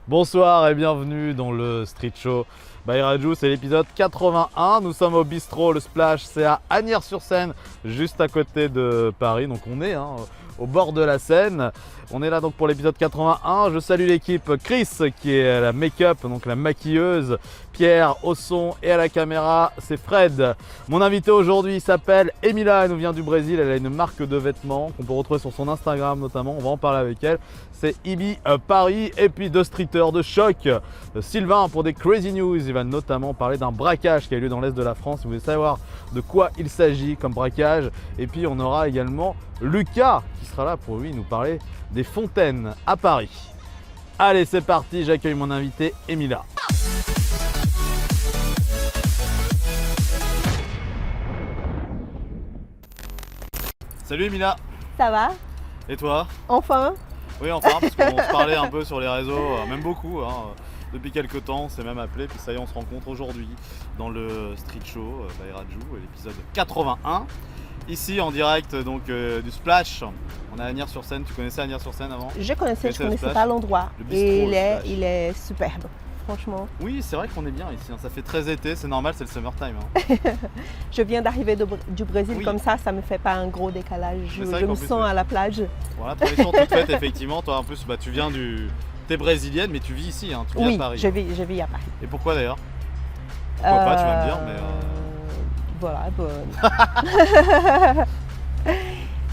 Bonsoir et bienvenue dans le Street Show by Raju, c'est l'épisode 81. Nous sommes au bistrot Le Splash, c'est à Asnières-sur-Seine, juste à côté de Paris. Donc on est au bord de la Seine. On est là donc pour l'épisode 81. Je salue l'équipe Chris qui est à la make-up, donc la maquilleuse, Pierre au son et à la caméra, c'est Fred. Mon invité aujourd'hui s'appelle Emila, elle nous vient du Brésil, elle a une marque de vêtements qu'on peut retrouver sur son Instagram notamment, on va en parler avec elle. C'est Ibi Paris et puis deux streeters de choc. Sylvain pour des Crazy News, il va notamment parler d'un braquage qui a eu lieu dans l'Est de la France. Si vous voulez savoir de quoi il s'agit comme braquage. Et puis on aura également Lucas qui sera là pour lui nous parler des fontaines à Paris. Allez, c'est parti, j'accueille mon invité Emila. Salut Emila. Ça va? Et toi? Enfin? Oui, enfin, parce qu'on se parlait un peu sur les réseaux, même beaucoup, depuis quelques temps, on s'est même appelé, puis ça y est, on se rencontre aujourd'hui dans le Street Show by Raju, l'épisode 81. Ici en direct donc du Splash, on est à Asnières-sur-Seine. Tu connaissais Asnières-sur-Seine avant? Je connaissais pas l'endroit. Et il est superbe, franchement. Oui, c'est vrai qu'on est bien ici, ça fait très été, c'est normal, c'est le summertime. Je viens d'arriver du Brésil, oui. Comme ça ne me fait pas un gros décalage. Je me sens oui. à la plage. Voilà, tradition toute faite, effectivement. Toi en plus, tu viens T'es brésilienne, mais tu vis ici, tu vis à Paris. Je vis à Paris. Et pourquoi d'ailleurs? Pourquoi pas, tu vas me dire, mais... Voilà, bon.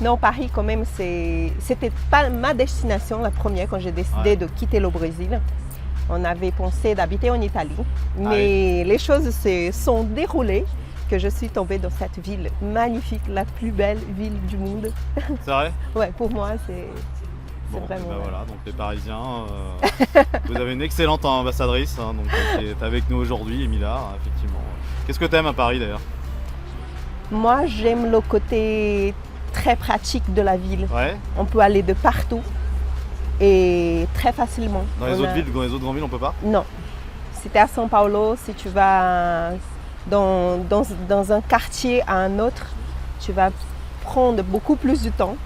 Non, Paris quand même, c'était pas ma destination la première quand j'ai décidé de quitter le Brésil. On avait pensé d'habiter en Italie, mais les choses se sont déroulées que je suis tombée dans cette ville magnifique, la plus belle ville du monde. C'est vrai? Ouais, pour moi, c'est vraiment... Voilà, donc les Parisiens, vous avez une excellente ambassadrice, donc, qui est avec nous aujourd'hui, Emila, effectivement. Qu'est-ce que tu aimes à Paris d'ailleurs? Moi, j'aime le côté très pratique de la ville. Ouais. On peut aller de partout et très facilement. Dans les autres villes, dans les autres grandes villes, on peut pas? Non. Si tu es à São Paulo, si tu vas dans un quartier à un autre, tu vas prendre beaucoup plus de temps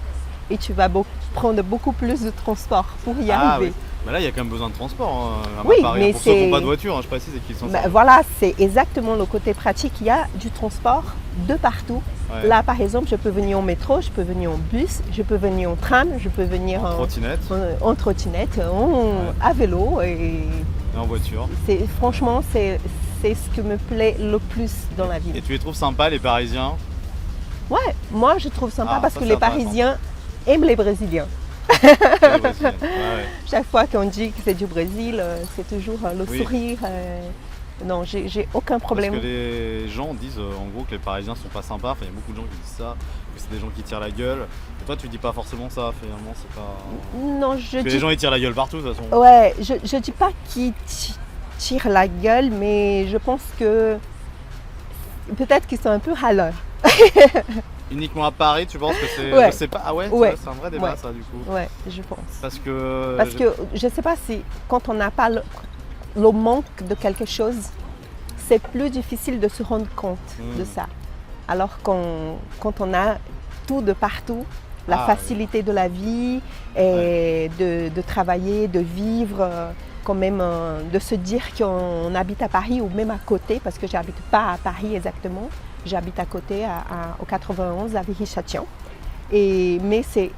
et tu vas prendre beaucoup plus de transport pour y arriver. Oui. Mais là, il y a quand même besoin de transport à Paris. Mais pour ceux qui n'ont pas de voiture, je précise, et qui sont voilà, c'est exactement le côté pratique. Il y a du transport de partout. Ouais. Là, par exemple, je peux venir en métro, je peux venir en bus, je peux venir en tram, je peux venir en trottinette, à vélo et en voiture. Franchement, c'est ce qui me plaît le plus dans la ville. Et tu les trouves sympas, les Parisiens? Ouais, moi je trouve sympa parce que les Parisiens aiment les Brésiliens. Chaque fois qu'on dit que c'est du Brésil, c'est toujours le sourire. Non, j'ai aucun problème. Parce que les gens disent en gros que les Parisiens sont pas sympas. Enfin, il y a beaucoup de gens qui disent ça, que c'est des gens qui tirent la gueule. Et toi, tu dis pas forcément ça, finalement, c'est pas. Non, je dis. Les gens ils tirent la gueule partout de toute façon. Ouais, je dis pas qu'ils tirent la gueule, mais je pense que peut-être qu'ils sont un peu râleurs. Uniquement à Paris, tu penses que c'est... Ouais. Je sais pas. Ah ouais, c'est un vrai débat ça du coup. Ouais, je pense. Parce que je sais pas si quand on n'a pas le manque de quelque chose, c'est plus difficile de se rendre compte de ça. Alors quand on a tout de partout, la facilité de la vie et de travailler, de vivre, quand même de se dire qu'on habite à Paris ou même à côté, parce que j'habite pas à Paris exactement. J'habite à côté, au 91, à Viry-Châtillon. Mais c'est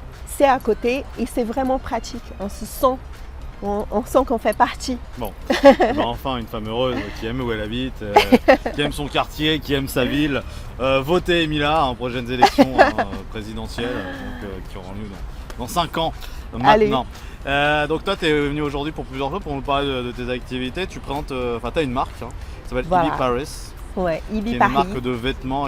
à côté et c'est vraiment pratique. On sent qu'on fait partie. Bon, enfin une femme heureuse qui aime où elle habite, qui aime son quartier, qui aime sa ville. Votez Emila en prochaines élections présidentielles qui auront lieu dans 5 ans maintenant. Donc toi, tu es venu aujourd'hui pour plusieurs choses, pour nous parler de tes activités. Tu présentes, tu as une marque, ça s'appelle Ibi Paris. Ouais, Ibi Paris. C'est une marque de vêtements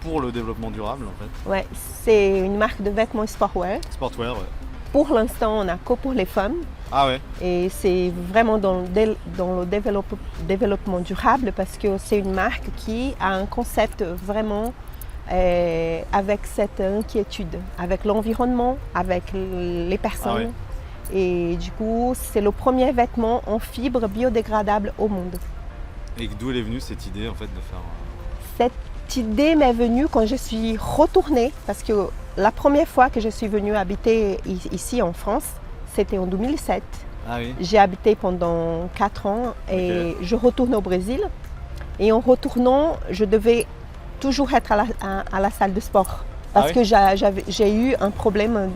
pour le développement durable en fait. Ouais, c'est une marque de vêtements sportwear. Sportwear, ouais. Pour l'instant, on n'a que pour les femmes. Ah ouais. Et c'est vraiment dans le développement durable parce que c'est une marque qui a un concept vraiment avec cette inquiétude, avec l'environnement, avec les personnes. Ah ouais. Et du coup, c'est le premier vêtement en fibre biodégradable au monde. Et d'où est venue cette idée en fait de faire... Cette idée m'est venue quand je suis retournée parce que la première fois que je suis venue habiter ici en France, c'était en 2007. Ah oui. J'ai habité pendant 4 ans et je retourne au Brésil. Et en retournant, je devais toujours être à la salle de sport. Parce que j'ai eu un problème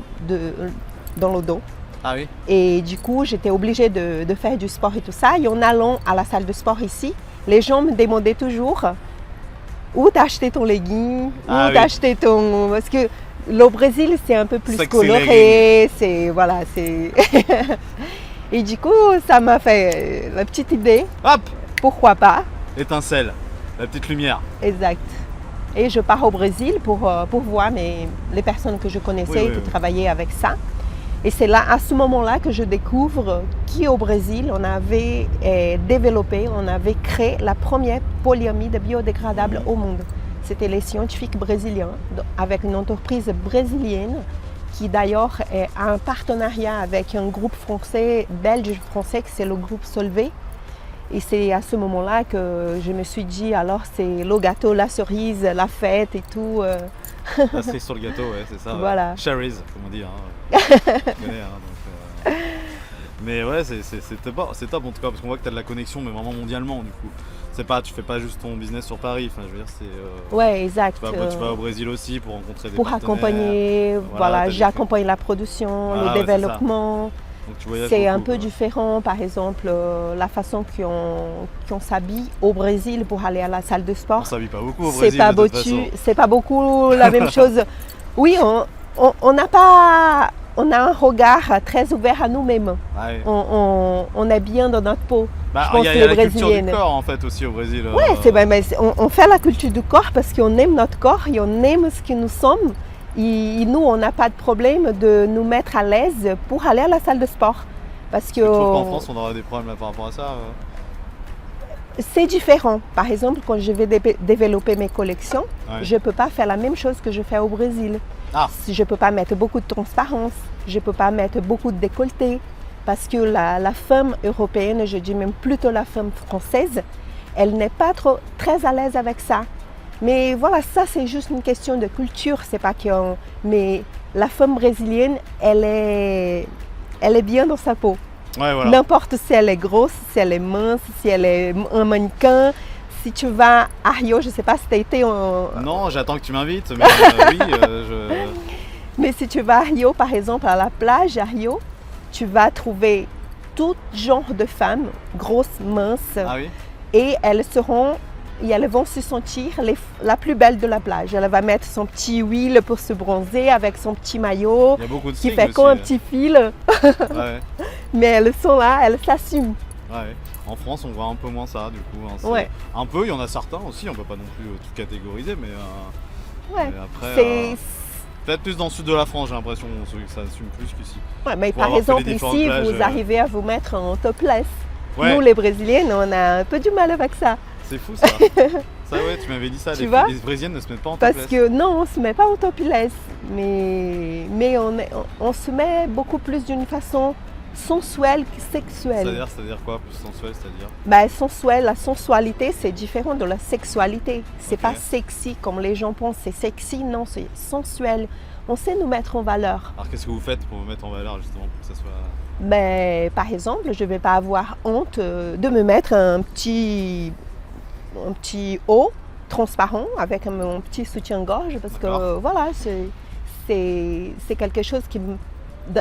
dans le dos. Ah oui. Et du coup, j'étais obligée de faire du sport et tout ça. Et en allant à la salle de sport ici, les gens me demandaient toujours où t'as acheté ton legging, où t'as acheté ton... Parce que le Brésil, c'est un peu plus coloré, c'est... Voilà, c'est... Et du coup, ça m'a fait la petite idée. Hop! Pourquoi pas? Étincelle, la petite lumière. Exact. Et je pars au Brésil pour voir les personnes que je connaissais qui travaillaient avec ça. Et c'est là, à ce moment-là, que je découvre qu'au Brésil, on avait développé, on avait créé la première polyamide biodégradable au monde. C'était les scientifiques brésiliens, avec une entreprise brésilienne qui d'ailleurs a un partenariat avec un groupe français, belge-français, que c'est le groupe Solvay. Et c'est à ce moment-là que je me suis dit, alors c'est le gâteau, la cerise, la fête et tout. La cerise sur le gâteau, ouais, c'est ça. Voilà. Ouais. Cherries, comme on dit. Hein. Tu connais, hein, donc, Mais ouais, c'est top en tout cas, parce qu'on voit que tu as de la connexion, mais vraiment mondialement du coup. Tu fais pas juste ton business sur Paris, enfin, je veux dire, c'est... Ouais, exact. Tu vas au Brésil aussi pour rencontrer des pour partenaires. Accompagner, voilà j'accompagne la production, le développement. C'est un peu différent, par exemple, la façon qu'on s'habille au Brésil pour aller à la salle de sport. On s'habille pas beaucoup au Brésil, c'est pas beaucoup la même chose. Oui, on a un regard très ouvert à nous-mêmes. Ah oui. On est bien dans notre peau. Il y a la culture du corps en fait aussi au Brésil. Oui, on fait la culture du corps parce qu'on aime notre corps et on aime ce que nous sommes. Et nous, on n'a pas de problème de nous mettre à l'aise pour aller à la salle de sport. Parce que... Tu trouves qu'en France, on aura des problèmes là, par rapport à ça C'est différent. Par exemple, quand je vais développer mes collections, je ne peux pas faire la même chose que je fais au Brésil. Je ne peux pas mettre beaucoup de transparence, je ne peux pas mettre beaucoup de décolleté. Parce que la femme européenne, je dis même plutôt la femme française, elle n'est pas très à l'aise avec ça. Mais voilà, ça c'est juste une question de culture, c'est pas que... Mais la femme brésilienne, elle est bien dans sa peau. Ouais, voilà. N'importe si elle est grosse, si elle est mince, si elle est un mannequin. Si tu vas à Rio, je ne sais pas si tu as été en... Non, j'attends que tu m'invites, mais oui, Mais si tu vas à Rio, par exemple, à la plage à Rio, tu vas trouver tout genre de femmes, grosses, minces. Ah oui? Et elles vont se sentir la plus belle de la plage. Elle va mettre son petit huile pour se bronzer avec son petit maillot qui fait comme un petit fil. Ouais. Mais elles sont là, elles s'assument. Ouais. En France, on voit un peu moins ça du coup. Hein. Un peu, il y en a certains aussi, on ne peut pas non plus tout catégoriser, mais, mais après... Peut-être plus dans le sud de la France, j'ai l'impression que ça assume plus qu'ici. Ouais, mais par exemple, ici, plages, vous arrivez à vous mettre en topless. Ouais. Nous, les Brésiliennes, on a un peu du mal avec ça. C'est fou ça. Ça ouais, tu m'avais dit ça, les Brésiliennes ne se mettent pas en topless. Parce que non, on ne se met pas en topless, mais on se met beaucoup plus d'une façon sensuelle que sexuelle. C'est-à-dire quoi, plus sensuelle, c'est-à-dire sensuelle, la sensualité, c'est différent de la sexualité. C'est pas sexy comme les gens pensent, c'est sexy, non, c'est sensuel. On sait nous mettre en valeur. Alors qu'est-ce que vous faites pour vous mettre en valeur justement pour que ça soit... Par exemple, je ne vais pas avoir honte de me mettre un petit haut transparent avec mon petit soutien-gorge parce que voilà, c'est quelque chose qui,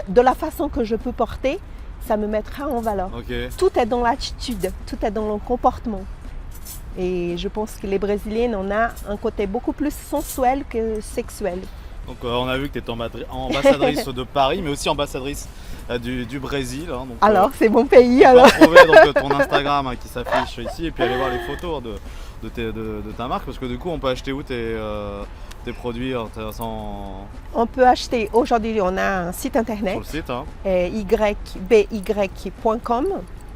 de la façon que je peux porter, ça me mettra en valeur. Tout est dans l'attitude, tout est dans le comportement. Et je pense que les Brésiliennes, on a un côté beaucoup plus sensuel que sexuel. Donc on a vu que tu es ambassadrice de Paris, mais aussi ambassadrice du Brésil. Hein, donc, alors c'est mon pays. On va retrouver donc, ton Instagram qui s'affiche ici et puis aller voir les photos de ta marque parce que du coup on peut acheter où tes produits sans... On peut acheter, aujourd'hui on a un site internet, sur le site, hein. yby.com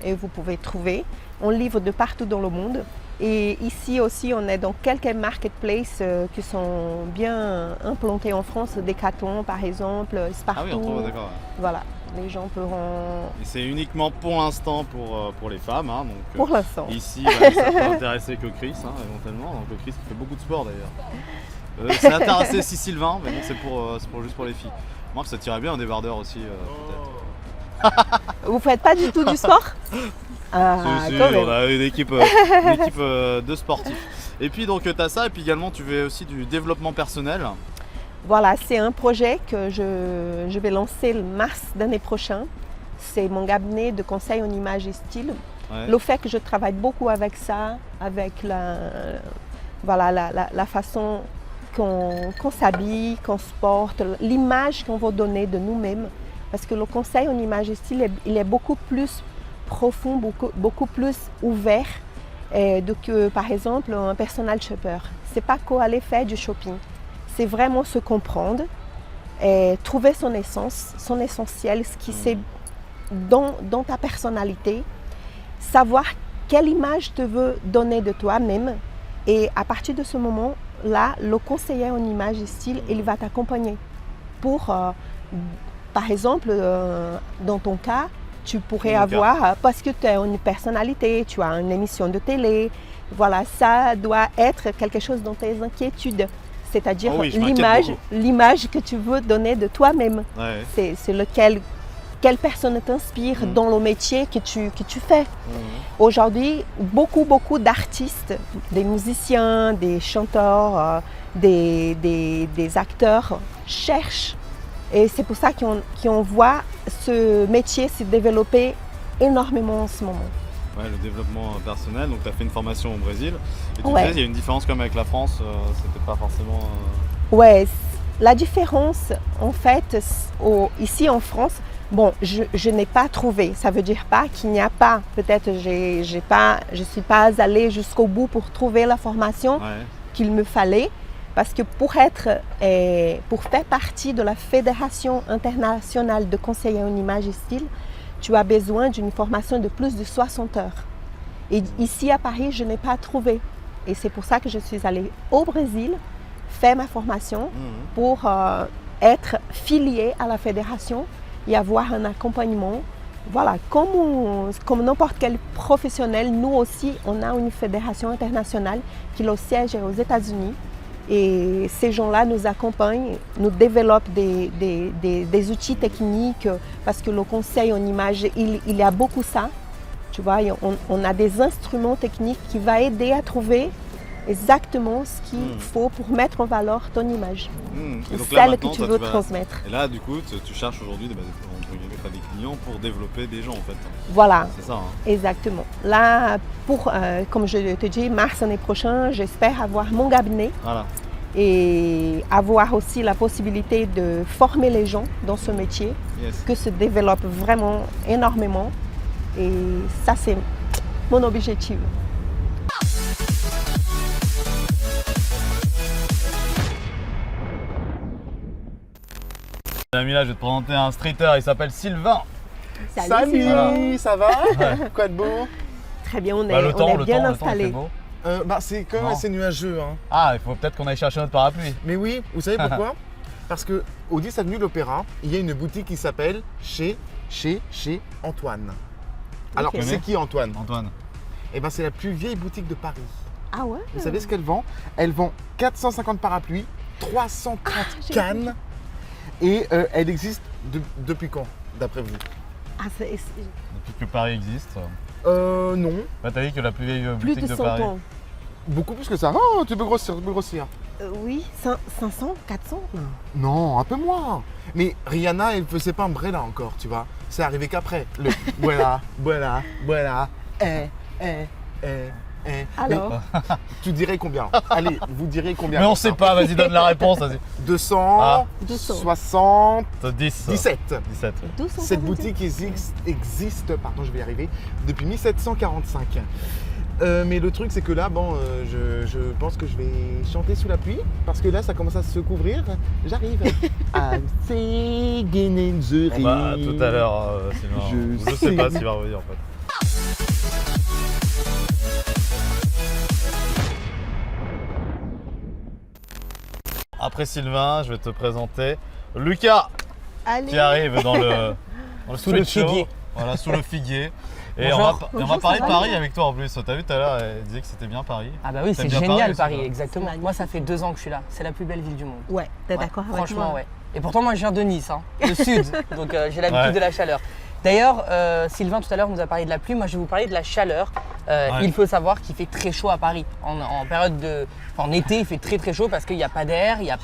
et vous pouvez trouver. On livre de partout dans le monde. Et ici aussi, on est dans quelques marketplaces qui sont bien implantés en France, Decathlon par exemple, Spartoo. Ah oui, on trouve, d'accord. Voilà, les gens pourront... Et c'est uniquement pour l'instant pour les femmes. Hein, donc, pour l'instant. Ici, ça peut intéresser que Chris, hein, éventuellement. Donc Chris qui fait beaucoup de sport d'ailleurs. Ça intéressé si Sylvain, mais bon, c'est juste pour les filles. Moi, ça tirait bien un débardeur aussi, peut-être. Vous faites pas du tout du sport? Ah, Si, quand même. on a une équipe, de sportifs. Et puis donc tu as ça, et puis également tu fais aussi du développement personnel. Voilà, c'est un projet que je vais lancer le mars d'année prochain. C'est mon cabinet de conseil en image et style. Ouais. Le fait que je travaille beaucoup avec ça, avec la façon qu'on s'habille, qu'on se porte, l'image qu'on veut donner de nous-mêmes. Parce que le conseil en image et style, il est beaucoup plus profond, beaucoup plus ouvert que par exemple un personal shopper. C'est pas qu'aller faire du shopping, c'est vraiment se comprendre, et trouver son essence, son essentiel, ce qui c'est dans ta personnalité, savoir quelle image te veux donner de toi-même, et à partir de ce moment-là, le conseiller en image et style, il va t'accompagner pour, par exemple, dans ton cas, tu pourrais avoir, parce que tu as une personnalité, tu as une émission de télé, voilà, ça doit être quelque chose dans tes inquiétudes, c'est-à-dire l'image que tu veux donner de toi-même. Ouais. C'est quelle personne t'inspire dans le métier que tu fais. Aujourd'hui, beaucoup d'artistes, des musiciens, des chanteurs, des acteurs cherchent. Et c'est pour ça qu'on voit ce métier se développer énormément en ce moment. Ouais, le développement personnel, donc tu as fait une formation au Brésil. Et tu Ouais. disais, il y a une différence comme avec la France, c'était pas forcément... Ouais, la différence, en fait, ici en France, bon, je n'ai pas trouvé. Ça veut dire pas qu'il n'y a pas. Peut-être je suis pas allée jusqu'au bout pour trouver la formation qu'il me fallait. Parce que pour faire partie de la Fédération internationale de conseillers en image et style, tu as besoin d'une formation de plus de 60 heures. Et ici à Paris, je n'ai pas trouvé. Et c'est pour ça que je suis allée au Brésil faire ma formation pour être filiée à la fédération et avoir un accompagnement. Voilà, comme n'importe quel professionnel, nous aussi, on a une fédération internationale qui le siège aux États-Unis. Et ces gens-là nous accompagnent, nous développent des outils techniques parce que le conseil en image, il y a beaucoup ça. Tu vois, on a des instruments techniques qui vont aider à trouver exactement ce qu'il faut pour mettre en valeur ton image. Et donc celle que tu veux transmettre. Et là, du coup, tu cherches aujourd'hui des clients pour développer des gens, en fait. Voilà, c'est ça, hein. Exactement. Là, comme je te dis, mars l'année prochaine, j'espère avoir mon cabinet et avoir aussi la possibilité de former les gens dans ce métier, que se développe vraiment énormément. Et ça, c'est mon objectif. Là, je vais te présenter un streeter, il s'appelle Sylvain. Salut, voilà. Ça va? Quoi de beau? Très bien, on est bien installé. C'est quand même assez nuageux. Hein. Ah, il faut peut-être qu'on aille chercher notre parapluie. Mais oui, vous savez pourquoi? Parce qu'au 10 avenue de l'Opéra, il y a une boutique qui s'appelle chez Antoine. Alors, c'est qui Antoine? Eh ben, c'est la plus vieille boutique de Paris. Ah ouais? Vous savez ce qu'elle vend? Elle vend 450 parapluies, 330 cannes. Et elle existe depuis quand, d'après vous? Depuis que Paris existe. Non. Bah, t'as dit que la plus vieille Plus boutique de de 100 Paris. ans. Beaucoup plus que ça. Oh, tu peux grossir. Oui, 500, 400? Non, un peu moins. Mais Rihanna, elle faisait pas Umbrella encore, tu vois. C'est arrivé qu'après. Voilà. Alors, tu dirais combien? Allez, vous direz combien? Mais on sait pas, vas-y, donne la réponse. Vas-y. 270. 17. Cette boutique existe, je vais y arriver, depuis 1745. Mais le truc, c'est que là, je pense que je vais chanter sous la pluie parce que là, ça commence à se couvrir. J'arrive. I'm singing in the rain. Tout à l'heure, Sylvain. Je sais pas s'il va revenir en fait. Après Sylvain, je vais te présenter Lucas qui arrive dans le sous le street show. figuier. Voilà, sous le figuier. Et Bonjour. on va parler de Paris avec toi en plus. T'as vu tout à l'heure, elle disait que c'était bien Paris. Ah bah oui, c'est bien génial Paris, Paris, exactement. Moi, ça fait 2 ans que je suis là. C'est la plus belle ville du monde. ouais, t'es d'accord avec moi? Franchement, ouais. Et pourtant, moi, je viens de Nice, le sud. Donc, j'ai l'habitude de la chaleur. D'ailleurs, Sylvain tout à l'heure nous a parlé de la pluie, moi je vais vous parler de la chaleur. Il faut savoir qu'il fait très chaud à Paris. En été, il fait très très chaud parce qu'il n'y a pas d'air, il n'y a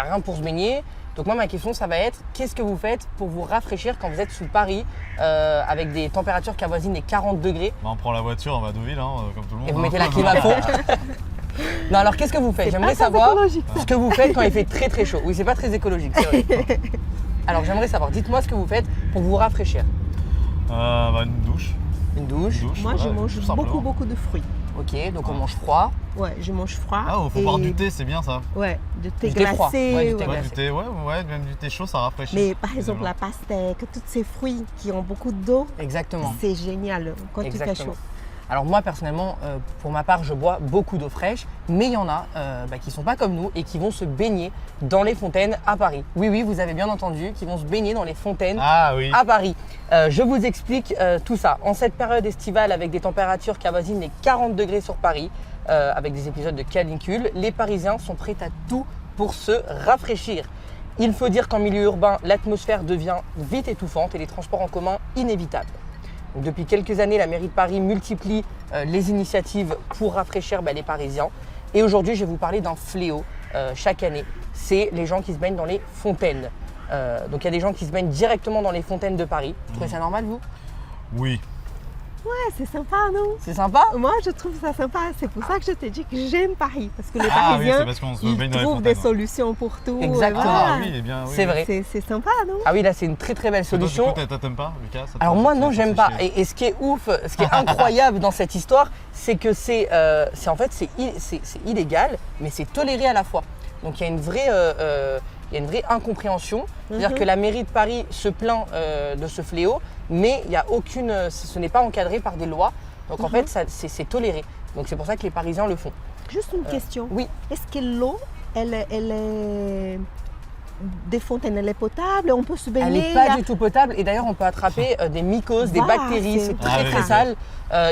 rien pour se baigner. Donc moi ma question ça va être, qu'est-ce que vous faites pour vous rafraîchir quand vous êtes sous Paris avec des températures qui avoisinent les 40 degrés On prend la voiture, on va à Deauville, comme tout le monde. et vous mettez la clim à fond? Non, alors qu'est-ce que vous faites? J'aimerais savoir ce que vous faites quand il fait très très chaud. Oui, c'est pas très écologique, c'est vrai. Alors j'aimerais savoir, dites-moi ce que vous faites pour vous rafraîchir. Une douche. Une douche. Moi, je voilà, mange tout simplement. beaucoup de fruits. Ok, donc on mange froid. Ouais, je mange froid. Ah, faut boire du thé, c'est bien ça. Ouais, du thé Du thé froid. glacé. Ouais, du thé ouais. Ouais, du thé, ouais, même du thé chaud, ça rafraîchit. Mais par exemple, la pastèque, tous ces fruits qui ont beaucoup d'eau, Exactement. c'est génial quand il fait Exactement. chaud. Alors moi personnellement, pour ma part, je bois beaucoup d'eau fraîche, mais il y en a qui ne sont pas comme nous et qui vont se baigner dans les fontaines à Paris. Oui, vous avez bien entendu, qui vont se baigner dans les fontaines Ah oui. à Paris. Je vous explique tout ça. En cette période estivale, avec des températures qui avoisinent les 40 degrés sur Paris, avec des épisodes de canicule, les Parisiens sont prêts à tout pour se rafraîchir. Il faut dire qu'en milieu urbain, l'atmosphère devient vite étouffante et les transports en commun inévitables. Donc, depuis quelques années, la mairie de Paris multiplie les initiatives pour rafraîchir les Parisiens. Et aujourd'hui, je vais vous parler d'un fléau chaque année. C'est les gens qui se baignent dans les fontaines. Donc il y a des gens qui se baignent directement dans les fontaines de Paris. Vous trouvez ça normal, vous? Oui. Ouais, c'est sympa, non? C'est sympa? Moi, je trouve ça sympa. C'est pour ça que je t'ai dit que j'aime Paris. Parce que les Ah oui, Parisiens, c'est parce qu'on se baigne ils dans les trouvent des fontaines. solutions pour tout. Exactement. Voilà. Ah oui, eh bien, oui. C'est vrai. C'est sympa, non? Ah oui, là c'est une très très belle Toi, solution. du coup, t'aimes pas, Lucas? Ça te Alors fait- moi ça non, te j'aime fait pas. chier. Et ce qui est ouf, ce qui est incroyable dans cette histoire, c'est que c'est illégal, mais c'est toléré à la fois. Donc il y a une vraie incompréhension. C'est-à-dire que la mairie de Paris se plaint de ce fléau, mais il y a ce n'est pas encadré par des lois. Donc en fait, c'est toléré. Donc c'est pour ça que les Parisiens le font. Juste une question. Oui. Est-ce que l'eau, elle est des fontaines, elle est potable? On peut se baigner? Elle n'est pas du tout potable et d'ailleurs on peut attraper des mycoses, des Voilà, bactéries, c'est c'est Ah très oui, très oui. sale.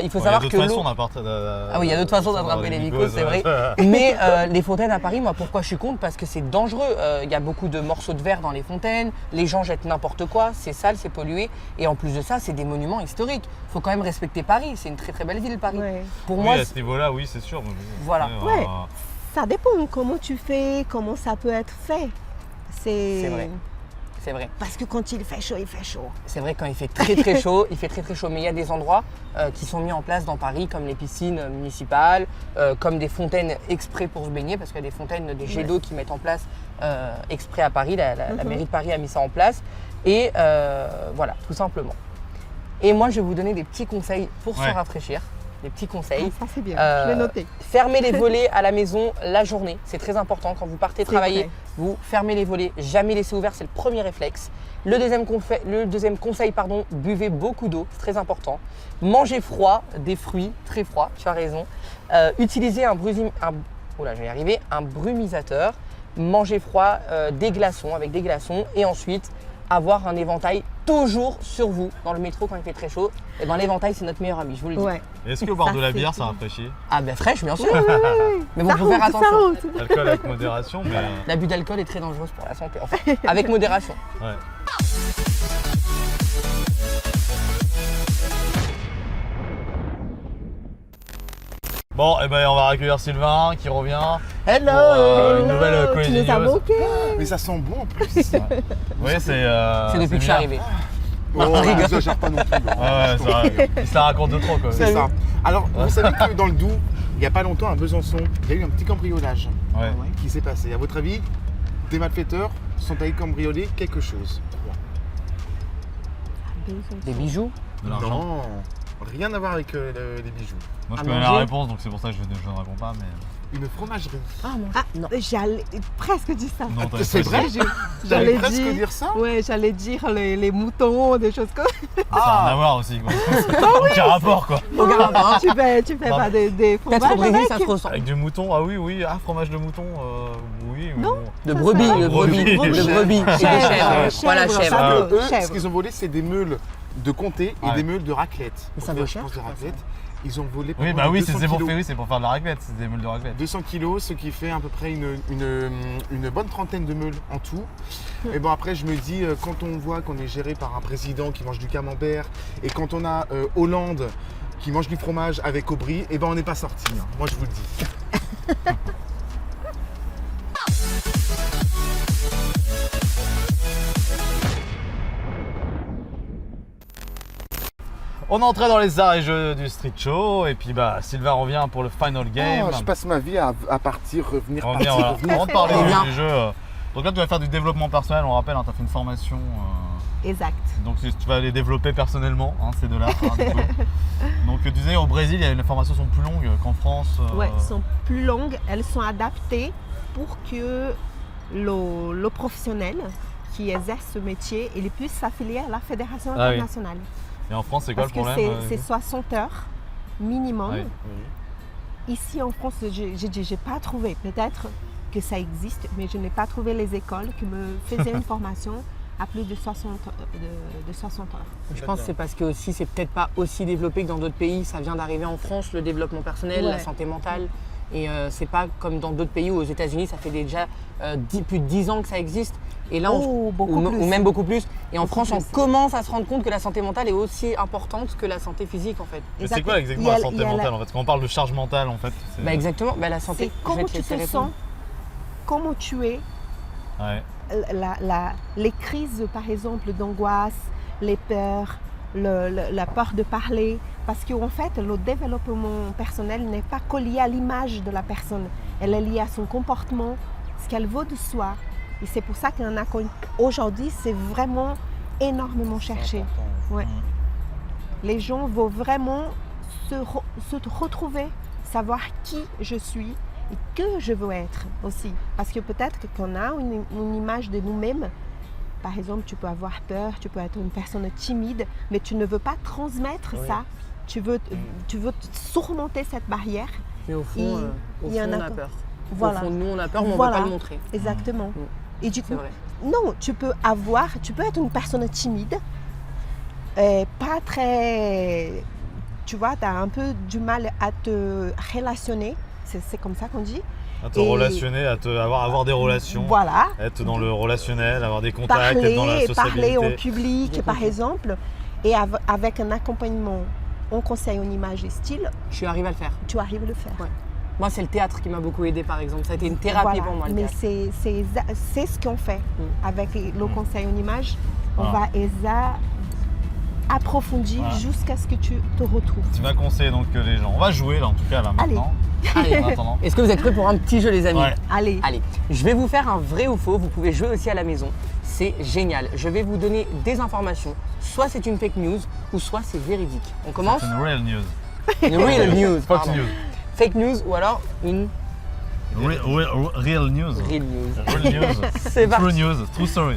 Il faut savoir que Il y a d'autres l'eau… façons d'apporter. Ah oui, il y a d'autres façons d'attraper les mycoses, c'est vrai. Mais les fontaines à Paris, moi pourquoi je suis contre? Parce que c'est dangereux. Il y a beaucoup de morceaux de verre dans les fontaines, les gens jettent n'importe quoi, c'est sale, c'est pollué. Et en plus de ça, c'est des monuments historiques. Il faut quand même respecter Paris, c'est une très très belle ville Paris. Ouais. Pour Oui, moi, à ce niveau-là, oui, c'est sûr. mais bon, Voilà. après, Ouais. Ça dépend comment tu fais, comment ça peut être fait. C'est vrai. c'est vrai. Parce que quand il fait chaud, il fait chaud. C'est vrai quand il fait très très chaud, il fait très très chaud. Mais il y a des endroits qui sont mis en place dans Paris, comme les piscines municipales, comme des fontaines exprès pour se baigner, parce qu'il y a des fontaines, des jets d'eau qui mettent en place exprès à Paris. La mairie de Paris a mis ça en place. Et voilà, tout simplement. Et moi, je vais vous donner des petits conseils pour se rafraîchir. Des petits conseils. Ah, ça c'est bien, je l'ai noté. Fermez les volets à la maison la journée, c'est très important. Quand vous partez travailler, vrai. vous fermez les volets, jamais laisser ouvert, c'est le premier réflexe. Le deuxième conseil, buvez beaucoup d'eau, c'est très important. Mangez froid, des fruits très froids, tu as raison. Utilisez un brumisateur. Mangez froid, des glaçons, avec des glaçons. Et ensuite, avoir un éventail toujours sur vous. Dans le métro, quand il fait très chaud, et ben, l'éventail, c'est notre meilleur ami, je vous le dis. Ouais. Est-ce que boire Ça, de la c'est bière, ça tout. rafraîchit? Ah ben fraîche, bien sûr. Oui. Mais bon, Ça faut faire route, ça attention. route. Alcool avec modération, mais. L'abus d'alcool est très dangereux pour la santé, enfin, avec modération. Ouais. Bon, et ben on va accueillir Sylvain qui revient. Hello Pour, une nouvelle Tu nous as cohésineuse. manqué. Mais ça sent bon en plus. Oui, c'est. C'est depuis que je suis bien. arrivé. Oh, n'exagère pas non plus. Laurent. Ouais, c'est vrai. Il se la raconte de trop quoi. C'est ça. Alors, vous savez que dans le Doubs, il n'y a pas longtemps, à Besançon, il y a eu un petit cambriolage Ouais. qui s'est passé. À votre avis, des malfaiteurs sont allés cambrioler quelque chose? Des bijoux. De l'argent. Non, rien à voir avec les bijoux. Moi je À connais la manger. réponse donc c'est pour ça que je ne réponds pas mais. Une fromagerie. Ah mon Ah, non. j'allais presque dire ça. Non, t'avais C'est pas vrai? dit. J'allais J'allais presque dire. dire ça. Ouais, j'allais dire les moutons, des choses comme ça. Ça n'a rien à voir aussi quoi. Aucun rapport quoi. Tu fais pas des Peut-être fromages au Brésil, avec? ça se ressent. Avec du mouton, ah oui, fromage de mouton, oui. mais Non. bon. De Ça, brebis, ça va. de brebis, Brebis. de brebis et de Chèvre, chèvres. chèvre, Voilà, ça chèvre. peut. Eux, ce Chèvre. qu'ils ont volé, c'est des meules de comté et Ouais. des meules de raclette. Mais ça Pour vaut faire, cher, je pense, de ça, raclette. Ils ont volé Oui, pendant bah oui, 200 c'est pour, kilos. c'est pour faire de la raclette, c'est des meules de raclette. 200 kilos, ce qui fait à peu près une bonne trentaine de meules en tout. Et bon, après, je me dis, quand on voit qu'on est géré par un président qui mange du camembert et quand on a Hollande qui mange du fromage avec Aubry, et ben on n'est pas sorti. Hein. Moi, je vous le dis. On est entré dans les arts et jeux du street show et puis bah Sylvain revient pour le final game. Je passe ma vie à partir, revenir, Revenir, partir, voilà. revenir. Avant de parler Très bien. du jeu, donc là tu vas faire du développement personnel, on rappelle, tu as fait une formation, Exact. donc tu vas les développer personnellement, hein, ces deux-là. Du coup. Donc tu disais au Brésil, les formations sont plus longues qu'en France. Ouais, sont plus longues, elles sont adaptées pour que le professionnel qui exerce ce métier, il puisse s'affilier à la fédération Ah oui. internationale. Et en France, c'est quoi Parce le que problème c'est 60 heures minimum. Ah oui. Ici en France, je n'ai pas trouvé. Peut-être que ça existe, mais je n'ai pas trouvé les écoles qui me faisaient une formation à plus de 60 heures. Je pense que c'est parce que aussi c'est peut-être pas aussi développé que dans d'autres pays. Ça vient d'arriver en France, le développement personnel, Ouais. la santé mentale. Et c'est pas comme dans d'autres pays où aux États-Unis ça fait déjà plus de 10 ans que ça existe. Et là, Beaucoup plus. ou même beaucoup plus. Et en Beaucoup France, on plus. commence à se rendre compte que la santé mentale est aussi importante que la santé physique en fait. Mais c'est quoi exactement la santé mentale en fait? Quand on parle de charge mentale en fait, c'est Bah exactement, bah, la C'est santé, je vais comment te tu laisser te répondre. sens, comment tu es, Ouais. les crises par exemple d'angoisse, les peurs, la peur de parler. Parce qu'en fait, le développement personnel n'est pas que lié à l'image de la personne. Elle est liée à son comportement, ce qu'elle vaut de soi. Et c'est pour ça qu'aujourd'hui, c'est vraiment énormément cherché. Ouais. Les gens vont vraiment se retrouver, savoir qui je suis et que je veux être aussi. Parce que peut-être qu'on a une image de nous-mêmes. Par exemple, tu peux avoir peur, tu peux être une personne timide, mais tu ne veux pas transmettre ça. Tu veux surmonter cette barrière. Mais au fond, Il y en on a a pas. peur. Voilà. Au fond, nous on a peur, mais on ne Voilà. veut pas le montrer. Exactement. Et du C'est coup, vrai. non, tu peux être une personne timide, pas très, tu vois, tu as un peu du mal à te relationner, c'est comme ça qu'on dit. À te Et- relationner, avoir des relations, Voilà. être dans le relationnel, avoir des contacts, être dans la Parler sociabilité. en public, par exemple, et avec un accompagnement en conseil en image et style, Tu arrives à le faire. tu arrives à le faire. Ouais. Moi, c'est le théâtre qui m'a beaucoup aidé par exemple. Ça a été une thérapie Voilà. pour moi. Le Mais théâtre. c'est ce qu'on fait avec le conseil en image. On Ah. va approfondir Voilà. jusqu'à ce que tu te retrouves. Tu vas conseiller donc les gens. On va jouer là en tout cas là Allez. maintenant. Allez. En attendant. Est-ce que vous êtes prêts pour un petit jeu, les amis? Ouais. Allez. Allez, je vais vous faire un vrai ou faux. Vous pouvez jouer aussi à la maison. C'est génial. Je vais vous donner des informations. Soit c'est une fake news, ou soit c'est véridique. On commence? C'est une real news. Une real news. Fox pardon. news. Fake news ou alors une Real news. real news. Real news. C'est parti. True news. True story.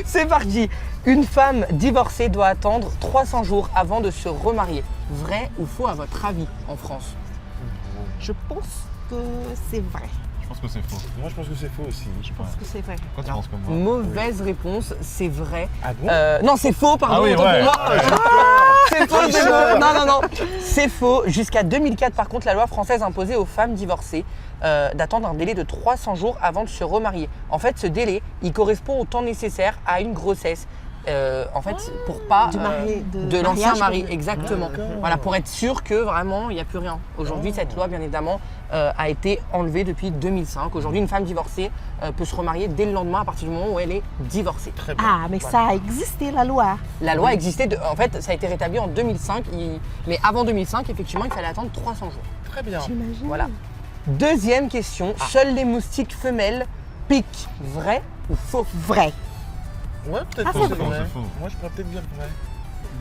C'est parti. Une femme divorcée doit attendre 300 jours avant de se remarier. Vrai ou faux à votre avis en France? Je pense que c'est vrai. Je pense que c'est faux. Moi, je pense que c'est faux aussi. Je pense que c'est vrai. Pourquoi tu penses comme moi? Mauvaise réponse, c'est vrai. Ah bon Non, c'est faux, pardon. Ah oui, autant ouais. pour moi. C'est faux, c'est faux. Non. C'est faux. Jusqu'à 2004, par contre, la loi française imposait aux femmes divorcées d'attendre un délai de 300 jours avant de se remarier. En fait, ce délai, il correspond au temps nécessaire à une grossesse. En fait, pour pas de l'ancien mariage, mari, comme- exactement. D'accord. Voilà, pour être sûr que vraiment il n'y a plus rien. Aujourd'hui, cette loi, bien évidemment, a été enlevée depuis 2005. Aujourd'hui, une femme divorcée peut se remarier dès le lendemain à partir du moment où elle est divorcée. Très bien. Ah, mais ça a existé la loi. La loi existait, en fait, ça a été rétabli en 2005, mais avant 2005, effectivement, il fallait attendre 300 jours. Très bien. J'imagine. Voilà. Deuxième question, seuls les moustiques femelles piquent. Vrai ou faux? Vrai. Ouais, peut-être Ah, que c'est c'est faux, vrai. c'est faux. Moi, je pourrais peut-être dire vrai.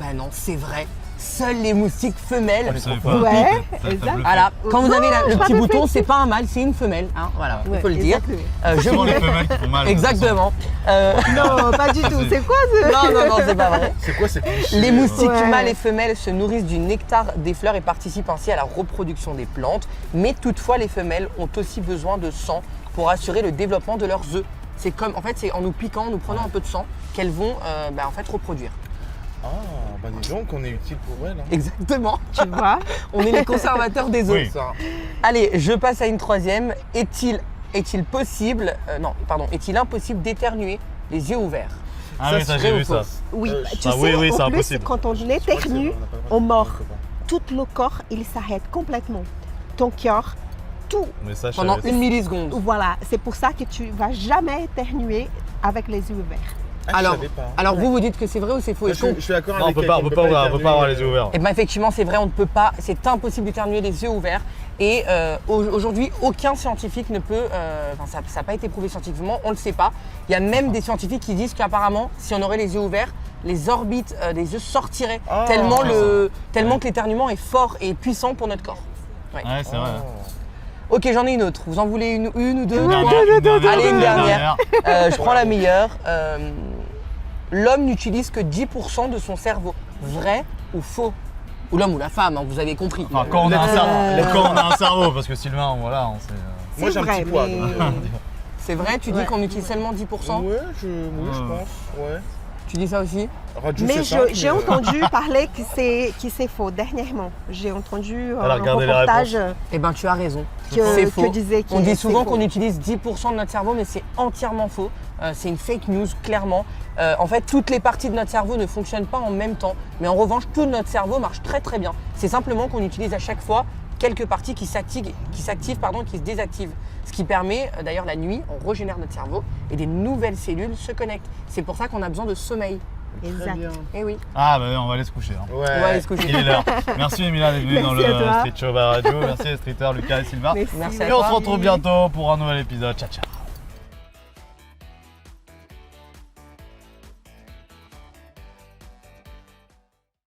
Ben non, c'est vrai. Seuls les moustiques femelles. Je savais pas. Ouais, Ça exact. bluffé. Voilà, quand vous avez le je petit m'avais bouton, fait- c'est pas un mâle, c'est une femelle. Hein, voilà, il Ouais, faut le dire. exactement. Je C'est souvent vous les femelles qui font mal. Exactement. Non, pas du tout. C'est quoi ce... Non, c'est pas vrai. C'est quoi ces clichés Les moustiques Ouais. mâles et femelles se nourrissent du nectar des fleurs et participent ainsi à la reproduction des plantes. Mais toutefois, les femelles ont aussi besoin de sang pour assurer le développement de leurs œufs. C'est comme, en fait, c'est en nous piquant, en nous prenant un peu de sang qu'elles vont en fait reproduire. Ah, bah dis donc, on est utile pour elle. Hein. Exactement. Tu vois? On est les conservateurs des os. Oui. Ça. Allez, je passe à une troisième. Est-il possible, est-il impossible d'éternuer les yeux ouverts? Ah Ça, oui, ça c'est j'ai vrai vu ou ça. faux? Oui, Euh, tu ah sais, oui, c'est en plus, impossible. quand on Je crois que éternue, on n'a pas le droit on de- mord. on peut pas. Tout le corps, il s'arrête complètement. Ton cœur, tout. Mais ça, je Pendant savais. une milliseconde. Voilà, c'est pour ça que tu vas jamais éternuer avec les yeux ouverts. Ah, Alors, je savais pas. Alors vous dites que c'est vrai ou c'est faux? Je Est-ce qu'on- suis d'accord Non, on avec peut elle, pas, on peut pas avoir les yeux ouverts. Eh bien effectivement c'est vrai, on ne peut pas, c'est impossible d'éternuer les yeux ouverts et aujourd'hui aucun scientifique ne peut, ça n'a pas été prouvé scientifiquement, on ne le sait pas. Il y a même des scientifiques qui disent qu'apparemment si on aurait les yeux ouverts, les orbites des yeux sortiraient Ah, tellement ouais. que l'éternuement est fort et puissant pour notre corps. Ouais, c'est vrai. Ok, j'en ai une autre, vous en voulez une ou deux? Une Trois dernière, Allez, une dernière. Je prends la meilleure. L'homme n'utilise que 10% de son cerveau. Vrai ou faux? Ou l'homme ou la femme, hein, vous avez compris. Enfin, quand on a un cerveau, quand on a un cerveau, parce que Sylvain, voilà, on sait. Moi, j'ai un vrai, petit poids, mais- donc, C'est vrai, tu dis Ouais. qu'on utilise seulement 10%? Ouais, je pense. Ouais. Tu dis ça aussi? Radio, Mais c'est simple, j'ai mais, entendu parler que c'est faux dernièrement. J'ai entendu Elle a un regardé les reportage Eh ben tu as raison. que, C'est faux. que disait que On dit c'est souvent faux. qu'on utilise 10% de notre cerveau, mais c'est entièrement faux. C'est une fake news, clairement. En fait, toutes les parties de notre cerveau ne fonctionnent pas en même temps. Mais en revanche, tout notre cerveau marche très très bien. C'est simplement qu'on utilise à chaque fois quelques parties qui s'activent, qui se désactivent. Ce qui permet, d'ailleurs la nuit, on régénère notre cerveau et des nouvelles cellules se connectent. C'est pour ça qu'on a besoin de sommeil. Très Exact. bien. Eh oui, Ah, bah on va aller se coucher. Hein. Ouais. on va aller se coucher. Il est l'heure. Merci Emilia d'être venue dans le Merci à toi. Street Show by Radio. Merci les streeters Lucas et Sylvain. Merci. Merci à Et on toi. se retrouve bientôt pour un nouvel épisode. Ciao, ciao.